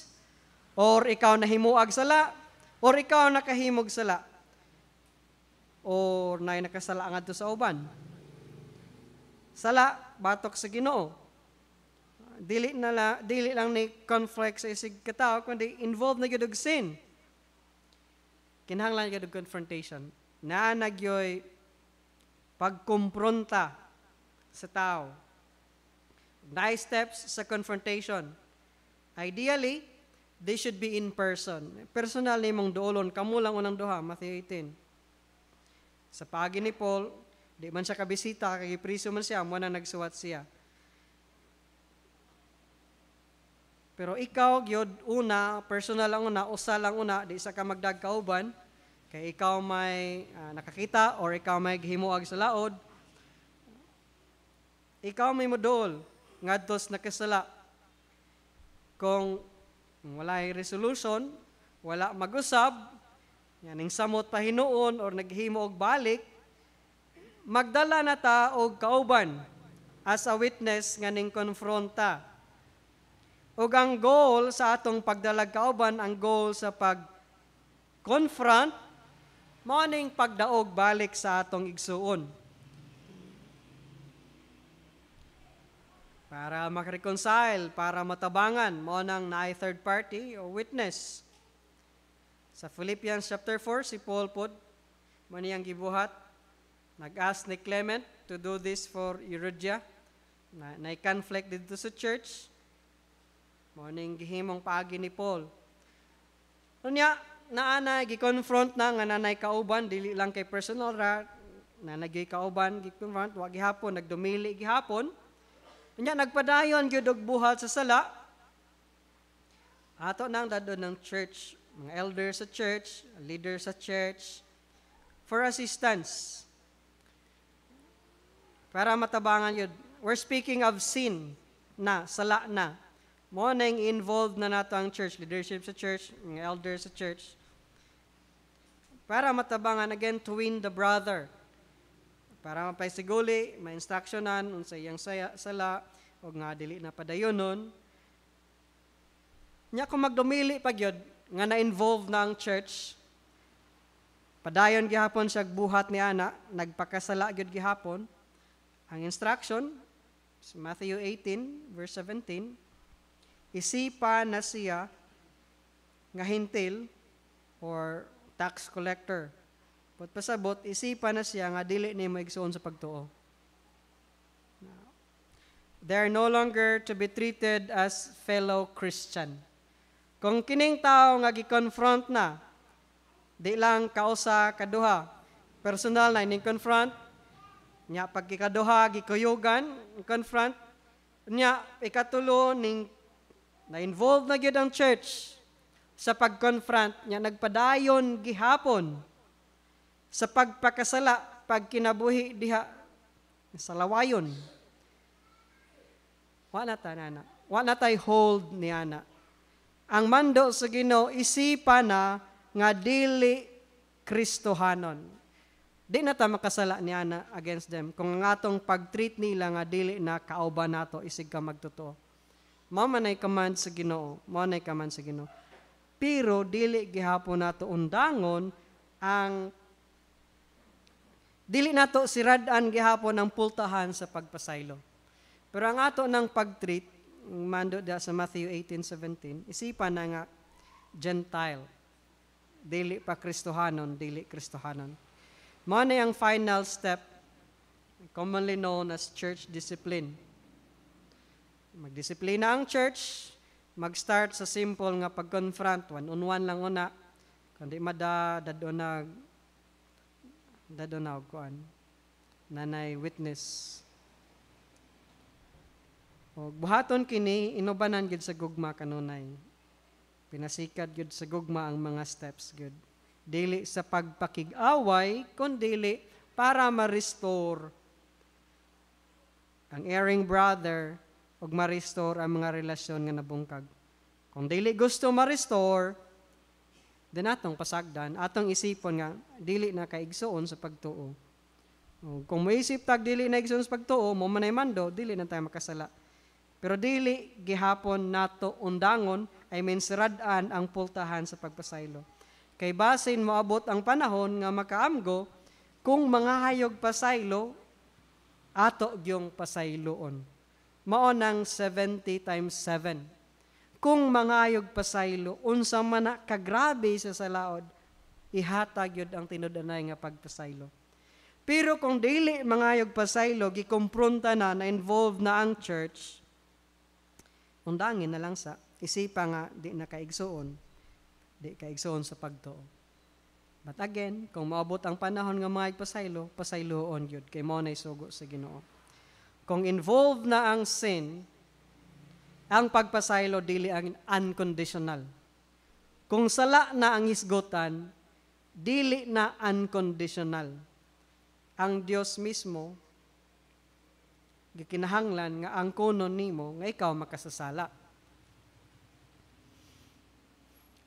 or ikaw nahimuag sala, or ikaw nakahimog sala, or na'y nakasala ngadto sa uban. Sala, batok sa Ginoo. Dili lang ni conflict sa isig katao, kundi involved na gyud og sin. Kinahanglan gyud og confrontation. Na nagyoy pagkumpronta sa tao. Nice steps sa confrontation. Ideally, they should be in person. Personal ni mong duolon, kamo lang unang duha, Matthew 18. Sa paagi ni Paul, di man siya kabisita, kay priso man siya, mo na nagsuwat siya. Pero ikaw, gyud una, personal lang una, usa lang una, di sa ka magdagkauban, kay ikaw may nakakita or ikaw may himuag sa laod, ikaw may modol, ngadtos nakasala. Kung walay resolution, wala mag-usab, yaning samot pa hinuon or naghimo og balik, magdala na ta og kauban as a witness nga ning konfronta. Ug ang goal sa atong pagdalag kauban, ang goal sa pag-confront, mao ning pagdaog balik sa atong igsuon. Para makareconcile, para matabangan, mao nang naay third party o witness. Sa Philippians chapter 4, si Paul pod, man niyang gibuhat, nag-ask ni Clement to do this for Euodia, na conflict dito sa church, mao ning gihimong paagi ni Paul. Unya, naanay, gi-confront na nga nanay kauban, dili lang kay personal ra, nanay kauban, gi-confront, wag gihapon, nagdumili gihapon. Unya, nagpadayon gyud og buhat sa sala. Ato nang dadon ng church, mga elders sa church, leaders sa church, for assistance. Para matabangan yun. We're speaking of sin na, sala na. Mo na yung involved na nato ang church, leadership sa church, mga elders sa church. Para matabangan, again, to win the brother. Para mapaisiguli, ma-instructionan, unsa iyang sala, o nga dili na padayonon. Nya kung magdumili pa gyud nga na-involve na ang church, padayon gihapon siya buhat ni ana, nagpakasala gyud gihapon. Ang instruction, Matthew 18, verse 17, isipa na siya nga hintil or tax collector. But pasabot, isipa na siya nga dili ni mo igsuon sa pagtuo. They are no longer to be treated as fellow Christian. Kung kining tao nga gi-confront na, di lang kausa kaduha, personal na ining confront, nya pagkikaduha gikuyugan, confront, nya ikatulo ning na-involve na gyud ang church sa pag-confront, nya nagpadayon gihapon sa pagpakasala, pagkinabuhi diha sa lawayon. Wa na tay hold ni ana. Ang mando sa Ginoo isipa na nga dili Kristohanon. Di na ta makasala ni ana against them kung ang atong pag-treat nila nga dili na kauban nato isig ka magtotoo. Mao man ay command sa Ginoo, Pero dili gihapon nato undangon ang dili nato sirad-an gihapon ang pultahan sa pagpasaylo. Pero ang ato ng pag-treat, mando da sa Matthew 18:17, isipan na nga Gentile. Dili pa Kristohanon, dili Kristohanon. Mao na ang final step, commonly known as church discipline. Magdisiplina ang church, mag-start sa simple nga pag-confront, one-on-one lang una, kundi dadonag kuan, nanay witness. O buhaton kini inubanan gid sa gugma kanunay. Pinasikad gid sa gugma ang mga steps gid. Dili sa pagpakig-away, kundi para ma-restore ang erring brother ug ma-restore ang mga relasyon nga nabungkag. Kung dili gusto ma-restore, then atong pasagdan, atong isipon nga dili na kaigsuon sa pagtuo. Kung moisip tag dili na igsuon sa pagtuo, mo manay mando, dili na tayo makasala. Pero dili gihapon nato undangon ay mensirad-an ang pultahan sa pagpasaylo. Kay basin moabot ang panahon nga makaamgo kung mga hayog pasaylo ato gyung pasayloon. Mao nang 70 times 7. Kung mangayog pasaylo, unsa man na kagrabe sa salaod, ihatag yun ang tinud-anay nga pagpasaylo. Pero kung dili mangayog pasaylo, gikompronta na involved na ang church, undangin na lang sa isipa nga di na kaigsuon, di kaigsuon sa pagtuo. But again, kung maabot ang panahon nga mangayog pasaylo, pasayloon yun, kay mo na isugo sa Ginoo. Kung involved na ang sin, ang pagpasaylo dili ang unconditional. Kung sala na ang isgutan, dili na unconditional. Ang Dios mismo gikinahanglan nga ang kunon nimo nga ikaw makasasala.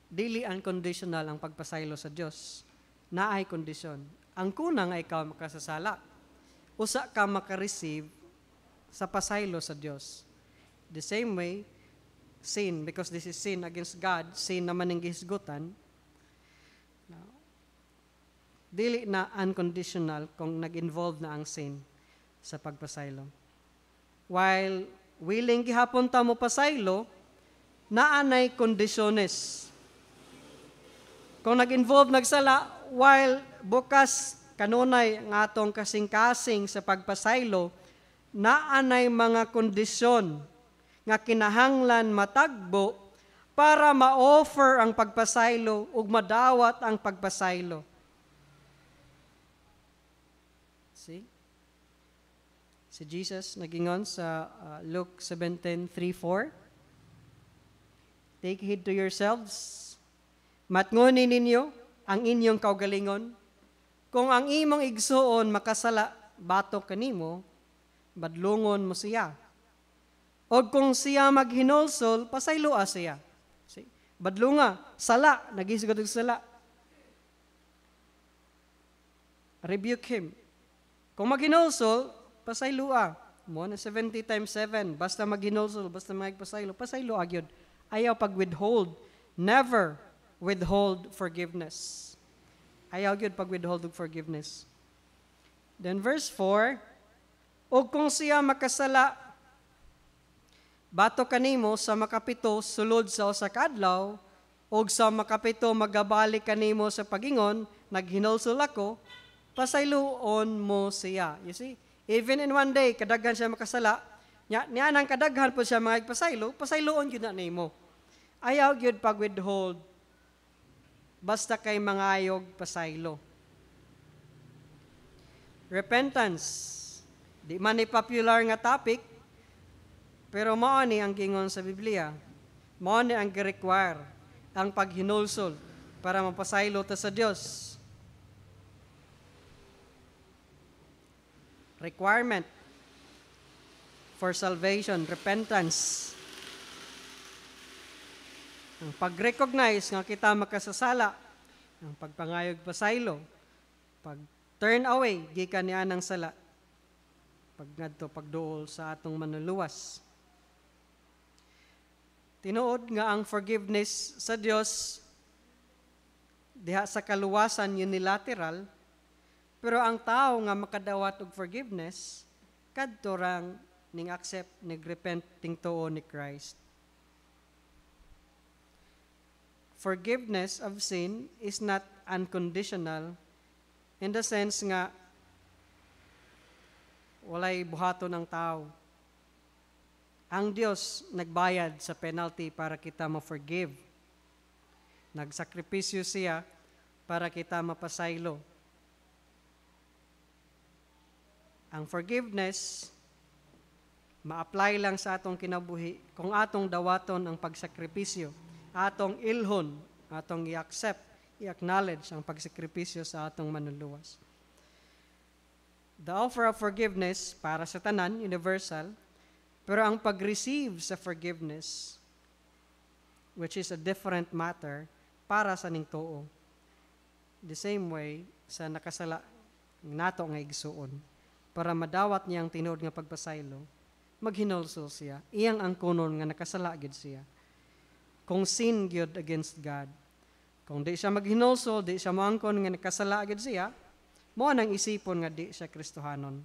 Dili unconditional ang pagpasaylo sa Dios. Naay kondisyon. Ang kuna nga ikaw makasasala. Usa ka makareceive sa pasaylo sa Dios. The same way, sin, because this is sin against God, sin naman ang gihisgutan, dili na unconditional kung nag-involve na ang sin sa pagpasaylo. While willing gihapon ta mo pasaylo, naanay kondisyones. Kung nag-involve nagsala, while bukas kanunay nga atong kasing-kasing sa pagpasaylo, naanay mga kondisyon nga kinahanglan matagbo para ma-offer ang pagpasaylo ug madawat ang pagpasaylo. See? Si Jesus nagingon sa Luke 17:3-4. Take heed to yourselves. Matngunin ninyo ang inyong kaugalingon. Kung ang imong igsuon makasala batok kanimo, badlungon mo siya. O kung siya maghinulsol, pasayloa siya. See? Badlunga, sala, nagisugod og sala. Rebuke him. Kung maghinulsol, pasayloa. Mo na 70 times 7. Basta maghinulsol, basta magpasaylo, pasayloa gyud. Ayaw pag-withhold. Never withhold forgiveness. Ayaw gyud pag-withhold og forgiveness. Then verse 4, o kung siya makasala, bato kanimo sa makapito sulod sa usa ka adlaw, og sa makapito magabalik kanimo sa pagingon, naghinulsol ako, pasayloon mo siya. You see? Even in one day, kadaghan siya makasala, niya nang kadaghan po siya mga pasaylo, pasayloon yun na nimo. Ayaw yun pag-withhold, basta kay mangayog pasaylo. Repentance. Di man ni popular nga topic, pero mao ni ang gingon sa Biblia. Mao ni ang gi-require ang paghinulsol para mapasaylo ta sa Dios. Requirement for salvation, repentance. Ang pag-recognize nga kita makasasala, ang pagpangayog pasaylo, pag-turn away gikan niya ng sala, pagngadto pagduol sa atong manuluwas. Tinuod nga ang forgiveness sa Dios diha sa kaluwasan unilateral, pero ang tao nga makadawat og forgiveness kadto rang ning accept, nag-repent ting tuo ni Christ. Forgiveness of sin is not unconditional in the sense nga walay buhaton ng tao. Ang Diyos nagbayad sa penalty para kita ma-forgive. Nagsakripisyo siya para kita mapasaylo. Ang forgiveness ma-apply lang sa atong kinabuhi kung atong dawaton ang pagsakripisyo, atong ilhon, atong i-accept, i-acknowledge ang pagsakripisyo sa atong manluluwas. The offer of forgiveness para sa tanan, universal, pero ang pag-receive sa forgiveness, which is a different matter, para sa ning tuo. The same way, sa nakasala nato nga igsuon, para madawat niyang tinuod nga pagpasaylo, maghinulsol siya. Iyang ang kunon nga nakasala gid siya. Kung sin gyud against God. Kung di siya maghinulsol, di siya moangkon nga nakasala gid siya, mo nang isipon nga di siya Kristohanon.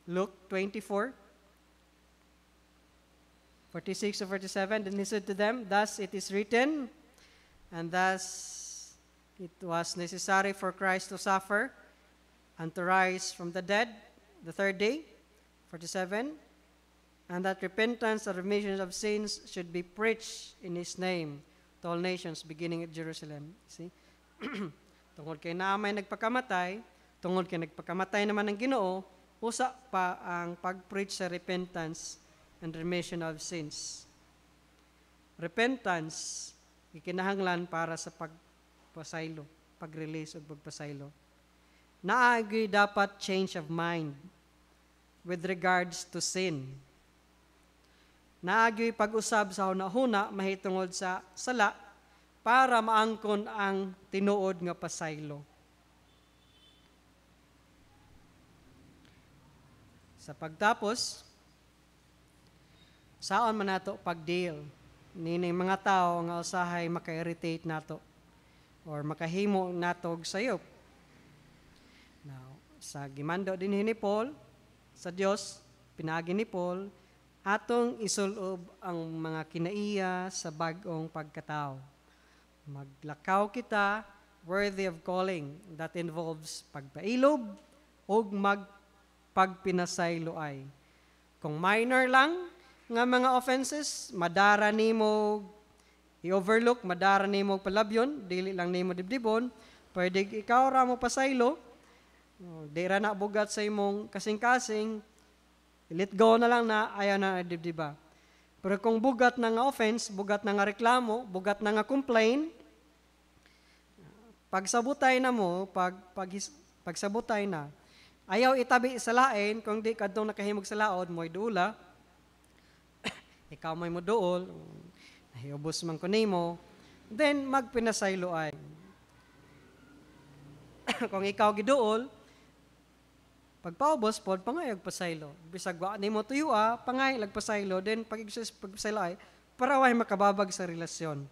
Luke 24:46-47, then he said to them, "Thus it is written, and thus it was necessary for Christ to suffer and to rise from the dead the third day," 47, "and that repentance and remission of sins should be preached in His name to all nations, beginning at Jerusalem." See? Tungod kay naamay nagpakamatay, tungod kay nagpakamatay naman ng Ginoo, usa pa ang pag-preach sa repentance and remission of sins. Repentance, ikinahanglan para sa pagpasaylo, pag-release o pagpasaylo. Naagi dapat change of mind with regards to sin. Naagi pag-usab sa hunahuna mahitungod sa sala para maangkon ang tinuod nga pasaylo. Sa pagtapos, saon man nato pag-deal nining mga tao nga usahay maka-irritate nato or makahimo nato og sayop. Now, sa gimando din ni Paul sa Dios, pinagi ni Paul, atong isulob ang mga kinaiya sa bag-ong pagkatao. Maglakaw kita worthy of calling, that involves pagpailob o pagpinasaylo ay. Kung minor lang nga mga offenses, madara nimo i-overlook, madara nimo palabyon, dili lang nimo dibdibon, pwede ikaw ra mo pasaylo, di ra na bugat sa imong kasing-kasing, let go na lang na ayaw na dibdiba. Pero kung bugat na nga offense, bugat na nga reklamo, bugat na nga complain, pagsabutay na mo, pagsabutay na, ayaw itabi sa lain, kung di kadtong nakahimog sa laod, mo'y dula, ikaw may muduol, nahiubos man ko nimo, then magpinasaylo ay. Kung ikaw giduol, pagpaubos pod pangayag pasaylo. Bisag wa nimo tuyua, pangayag pasaylo, then pagpasaylo ay para way makababag sa relasyon.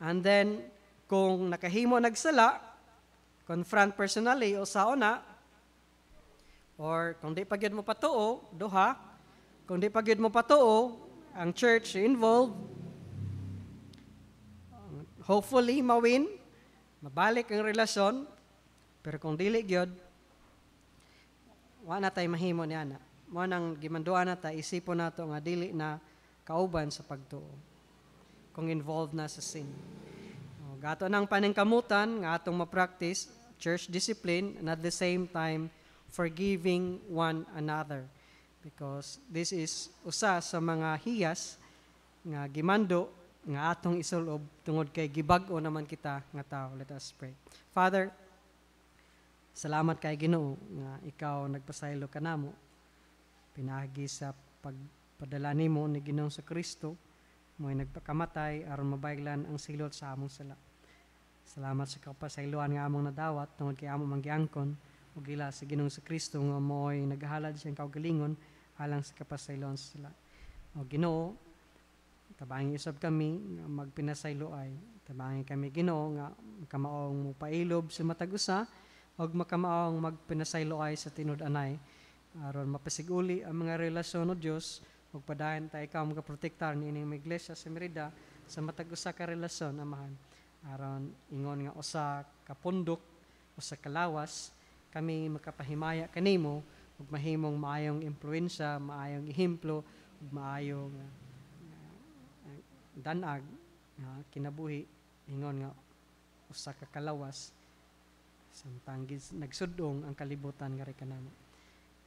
And then kung nakahimo nagsala, confront personally o sauna, or kung di pagyud mo patuo, duha. Kung di pagyud mo patuo, ang church involved, hopefully mawin, mabalik ang relasyon, pero kung dili gyud, wa na tay mahimo ni ana. Mo nang gimanduan na ta, isipon nato nga dili na kauban sa pagtuo. Kung involved na sa sin. Gato nang paningkamutan nga atong ma-practice church discipline and at the same time forgiving one another. Because this is usa sa mga hiyas nga gimando nga atong isulob tungod kay gibag-o naman kita nga tao. Let us pray. Father, salamat kay Ginoo nga ikaw nagpasaylo kanamo. Pinagi sa pagpadala nimo ni Ginoong sa Kristo, mo'y nagpakamatay aron mabaylan ang silot sa among sala. Salamat sa kapasayloan nga among nadawat tungod kay among manggiangkon ug ila sa Ginoong sa Kristo nga mo'y naghalad siyang kaugalingon alang sa kapasayloan sa sala. O Ginoo, tabangin usab kami nga magpinasaylo ay. Tabangin kami Ginoo nga makamaong mupailob sa matag usa ug makamaong magpinasaylo ay sa tinud-anay aron mapasiguli ang mga relasyon no Dios ug padayon ta ikaw magaprotektar niining mga iglesia sa Merida sa matag usa ka relasyon amahan aron ingon nga usa ka pundok usa ka lawas kami makapahimaya kanimo ug mahimong maayong impluwensya, maayong ehemplo ug maayong danag kinabuhi ingon nga usa ka kalawas samtang nagsudong ang kalibutan nga kanamo.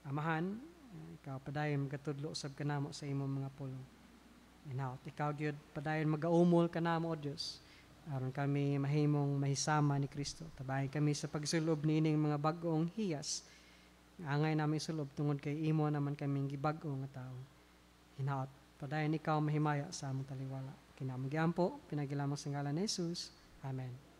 Amahan, ikaw padayon magatudlo usab kanamo sa imong mga pulong. Inaot, ikaw gyud padayon magaumol kanamo o Dios. Aron kami mahimong mahisama ni Kristo. Tabayan kami sa pagsulob nining mga bag-ong hiyas. Angay namin sulob tungod kay imo naman kaming gibag-o nga tao. Hinaot, padayon ikaw mahimaya sa among taliwala. Kinamang giampo, pinagilamang sa ngalan ni Jesus. Amen.